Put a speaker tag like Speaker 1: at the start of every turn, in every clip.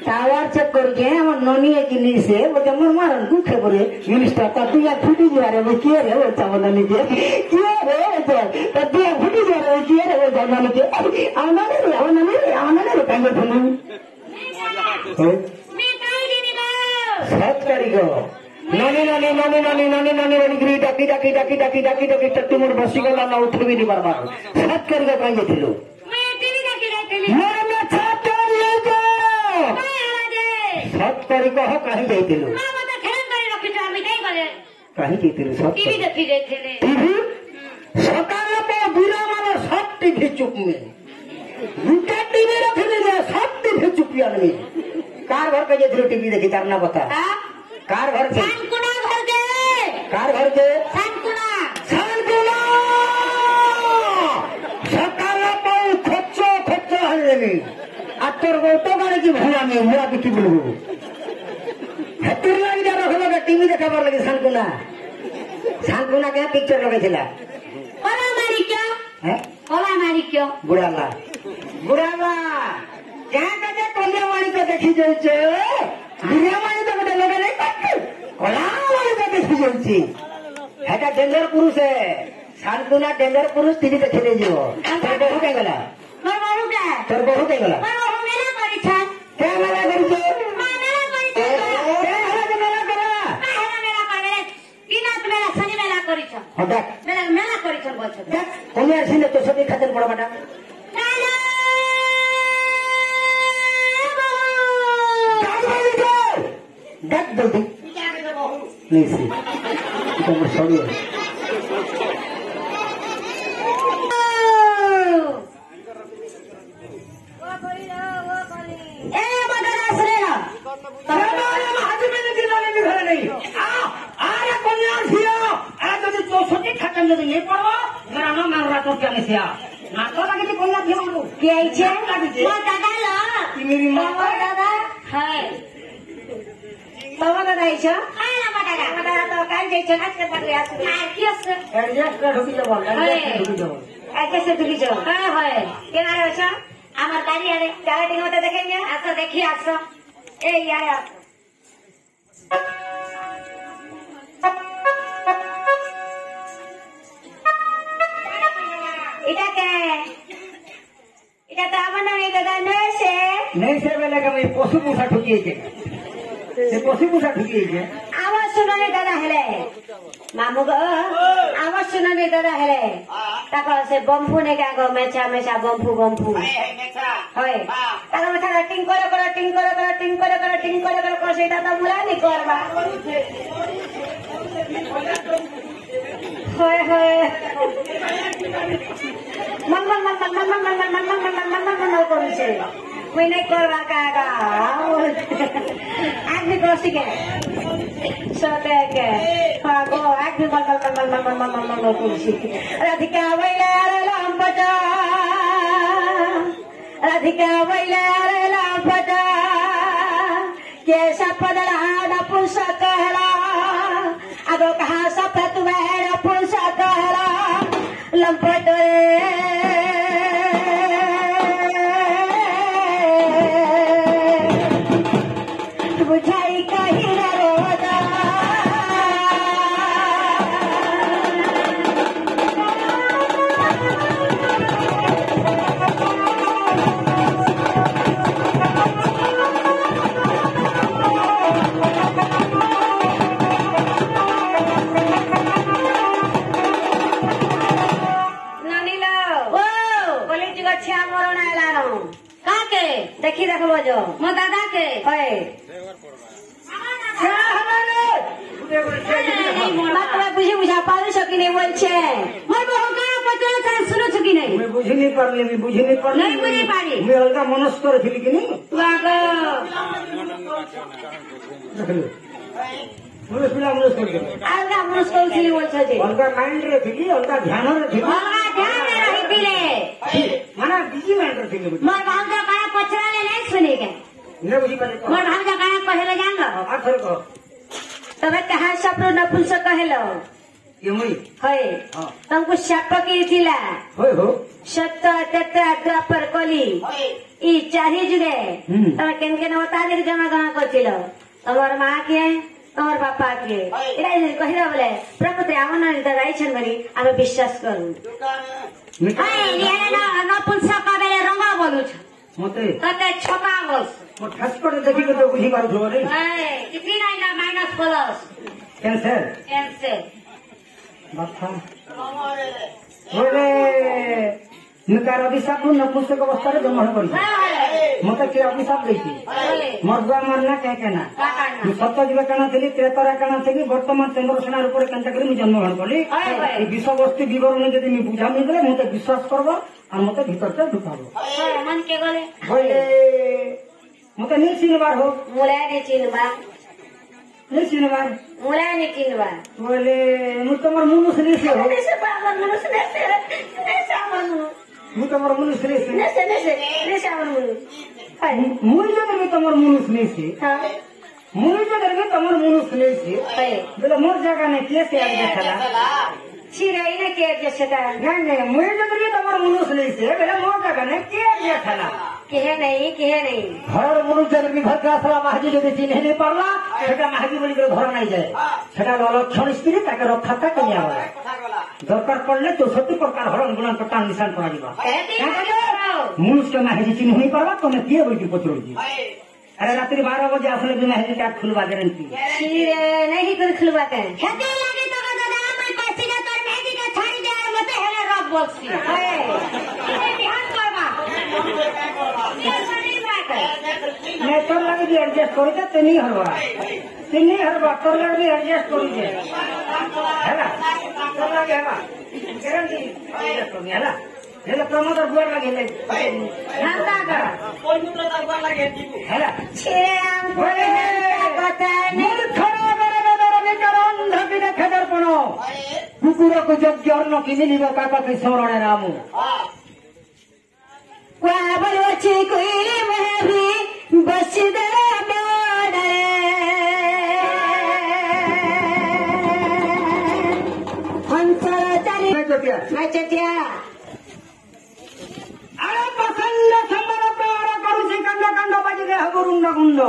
Speaker 1: tower check करू हम ननी जिनिस से बोलते मन मारन दुखे बोले मिनिस्टर का दिया फुटी जा रे वो किए रे वो चावल ननी के किए रे तो दिया फुटी जा रे किए रे वो चावल ननी के आना रे कांगे फुनी मैं काई दिनी लो सत करी गो ननी गिरी डाकी टट्टू मोर बसी गला ना उठबी नी बार सत करी गो कांगे थिलो मैं टीवी डाकी मोर में छाप ले गो सत करी को कहीं जाइतिलु मां मत खेल करी रखि तो आमी नहीं करे कहीं जाइतिलु सब टीवी देखि जाइतिले टीवी सकाल पे बिरा माने सब टीवी चुप में उनका टीवी रखले जे सब टीवी चुपिया में कार घर के जे टीवी देखि करना बता कार घर के सानकुना घर के कार घर के सानकुना सकाल पे खच्चो हल्लेनी आतर गोटो गाड़ी की भूला में हुआ की बोलबो हतुर लाग जा रखलो के टीवी देखाबर लगे सानकुना के पिक्चर लगे थिला कोला मारी क्यों बुढ़ाला क्या कजे कोलिया वाली को देखि जाय छे बुढ़िया वाली तो बड़े लगे नहीं कोला वाली को देखि जाय छी हेटा डेंजर पुरुष है सानकुना डेंजर पुरुष टीवी देखि ले जियो तोर बहु के गला तोर बहु के गला मेला करी छ क्या मेला करी छ मेला करी छ बोल छ कोनिया सिने तो सभी खातिर बड़ा बड़ा डक जल्दी प्लीज तो मैं सॉरी ए बड़ा सुने ना तुम्हारे हाथ में नहीं घर नहीं अरे कोनिया सिया तो छोटे खत्म जब नहीं पड़वा ग्रामा मार रहा तो क्या नहीं ना तो लगे कि कोई दियो हमको के आइछे वो दादा ला मेरी मां दादा है तो दादा आइछे हां ना दादा तो काल जाइछे आज के पड़ गया आ किस एडजस्ट कर ढुकी जाओ ऐसे ढुकी जाओ हां है के ना आइछे আমার গাড়ি আরে চালাটিং হতে দেখেন না আসো দেখি আসো এই আরে আসো এটা তো আমার নামে দাদা নেই সে বেলা কে পশু পোষা ঠকিয়েছে সে পশু পোষা ঠকিয়েছে আমার শুনানি দাদা হেলে মামু গো আমার শুনানি দাদা হেলে তাকো সে বম্ফু নে কা গো মেছা বম্ফু হয় তাকো মেছা টিং করে সেটা তো মুলা নি করবা হয় मन करूछे मैं नहीं करवा का आदमी कोसी के सोते के पागो आदमी मन करूछे राधिका वैला रे लंपटा के सपदला ना पुसा कहला अगो कहा सपत वहरा पुसा कहला लंपट बुझाई कहीं न रोदा देखी रखबो जो मो दादा के है मतलब बुझा पालू सकी नहीं बोल छे मोर बहु का पत्र था सुनो छकी नहीं मैं बुझी नहीं पारले नहीं बुझी पारी मैं अलगा मनस कर थिली कि नहीं वागो मनस पिला मनस कर अलगा मनस कर थिली बोल छे अलगा माइंड रे थिली अलगा ध्यान रे थिली रही दिले माना बिजी माइंड रे थिली मोर भांगा का पचरा ले नहीं सुने के ने बुझी पाले मोर भांगा का पहले जान लो आखर को तबे कहा सपरो नपुंसक कहलो ये मुई
Speaker 2: है तुमको शपकी थिला
Speaker 1: होय हो
Speaker 2: सत्य तेत्रा द्वापर कली ई चारि जुगे तमे केन केन बता दे जमा गणा करथिल तमर मां के तमर बापा के एरा कहिरा बोले प्रकृति आमन दगाई छन बरी आमे विश्वास करू हाय निया ना नपुंसक बेले रंगा बोलु छ
Speaker 1: मते
Speaker 2: कते छपा बोस
Speaker 1: मो ठसपट देखि के तो बुझी पारु छो रे
Speaker 2: हाय कितनी नाही ना माइनस प्लस कैंसर
Speaker 1: बाथा बोले निकार अभिशाप नपुंसक अवस्था रे जन्म करी मते के अभिशाप देछि मरवा मरना के केना सत्य जीव काना थली त्रेतरा काना थली वर्तमान चंद्रसेना ऊपर केनता करी मी जन्म ग्रहण कली ए विषय वस्तु विवरण जदि मी बुझा नै गले मते विश्वास करबो आ मते भीतर से ढुकाबो
Speaker 2: मन के गले
Speaker 1: बोले मते नहीं चिनबार हो
Speaker 2: मुला ने चिनबा
Speaker 1: नहीं चिनबार
Speaker 2: मुला ने चिनबा
Speaker 1: बोले मु तमर मनुष्य से हो
Speaker 2: से बाबर मनुष्य ने सावन
Speaker 1: मु तमर मनुष्य से
Speaker 2: ने सावन
Speaker 1: मुई जगर में तमर मनुष्य से
Speaker 2: हां
Speaker 1: मुई जगर में तमर मनुष्य से बोले मोर जगह ने कैसे आ देखला
Speaker 2: छिराई ने के जसता
Speaker 1: नहीं मुई जगर में तमर मनुष्य से बोले मोर जगह ने के देखला
Speaker 2: केहे नहीं
Speaker 1: घर मनुष्य जगर में घर का असला महाजी जदि चिन्ह नहीं पड़ला सेटा महाजी बोली के घर नहीं जाए सेटा लक्षण स्त्री ताके रक्षाता कन्या वाला दरकार पड़ले 64 प्रकार हरण गुणन कटान निशान करा दिबा मनुष्य महाजी चिन्ह नहीं पड़वा तने के बोली के पचरो जी अरे रात्रि 12 बजे असले बिना हेली काट खुलवा गारंटी
Speaker 2: छिरे नहीं कर खुलवा के
Speaker 3: खेती लागे तो दादा मैं पैसे ना कर मेहंदी का छाड़ी दे मते हेले रब बोलसी
Speaker 2: ए ध्यान करबा ये सही बात है
Speaker 1: मैं तोर लगे भी एडजस्ट करी त तेनी हरवा तोर लगे भी एडजस्ट करी दे हैला तोर लगे हैला गारंटी एडजस्ट करी हैला हेले प्रमोटर बुआ लगे ले
Speaker 2: नंदा का
Speaker 4: कोई मुद्दा बुआ लगे दीबू
Speaker 2: हेला छिरे आम
Speaker 1: बोले
Speaker 2: पता नहीं
Speaker 1: मूर्खरा बरे निकरन धबिने खदरपनो कुकुर को यज्ञ अन्न कि मिलिबो काका के शरण रामु
Speaker 2: वाबल वची कोई महबी बस दे डरे हंसला चली मैं चटिया
Speaker 1: अरे पसंद समर प्यार करू कंड कंड बाजी दे हगुरुंड गुंड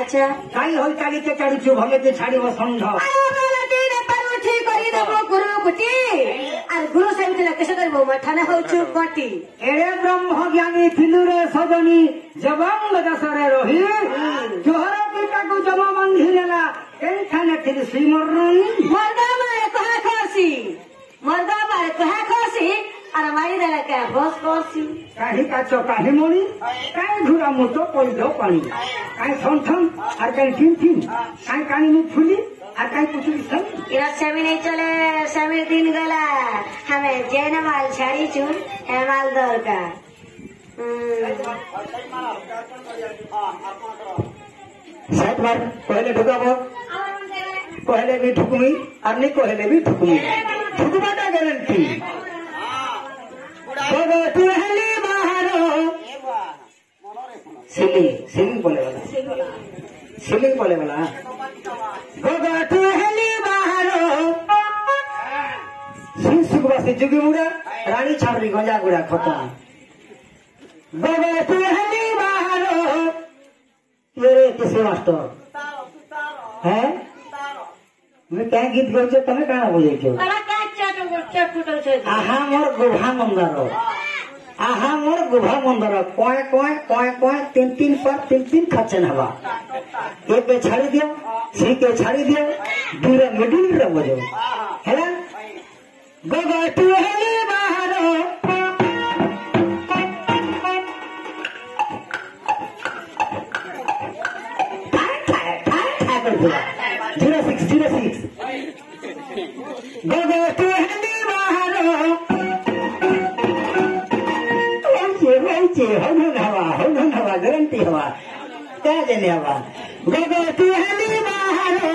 Speaker 2: अच्छा
Speaker 1: काई होई चाली के चढ़ी छु भगे ते छाड़ी वो संध
Speaker 2: गुरु सहित कैसे करबो मठाना होछु कटी
Speaker 1: एरे ब्रह्म ज्ञानी थिलु रे सजनी जबंग दसरे रही जोहर पिता को जमा बंधी लेला एखाने थिल श्रीमरण
Speaker 2: मर्दा मारे कहा खसी अरे मारी देला क्या बस करसी
Speaker 1: काहे काचो काहे मोनी काहे घुरा मोटो कोई दो पानी काहे छन छन और काहे थिन थिन काहे कानी मुख फुली और काहे पुछली सन
Speaker 2: इरा सेमी नहीं चले सेमी दिन गला हमें जैन माल छाड़ी छु माल दर का
Speaker 1: सात बार पहले ढुकाबो पहले भी ढुकमी और नहीं पहले भी ढुकमी ढुकबाटा गारंटी बाबा तू हली बाहरो सिलिंग बोले वाला बाबा तू हली बाहरो सिंह सुगवा से जुगी मुड़ा रानी छावरी गंजा गुड़ा खत्म बाबा तू हली बाहरो तेरे किसे मास्टर है मैं क्या गीत गाउछ तमे काना बोलै छो आहा मोर गुभा मंदर कोए कोए कोए कोए तीन तीन पर तीन तीन खचन हवा एक पे छाड़ी दियो सी के छाड़ी दियो दूर मिडिल रे बजो हैला गोगा तू हेले बाहरो कर दिया 06 गोगा तू हेले बाहरो हवन हवा गारंटी हवा क्या देने हवा गोगा तू हेले बाहरो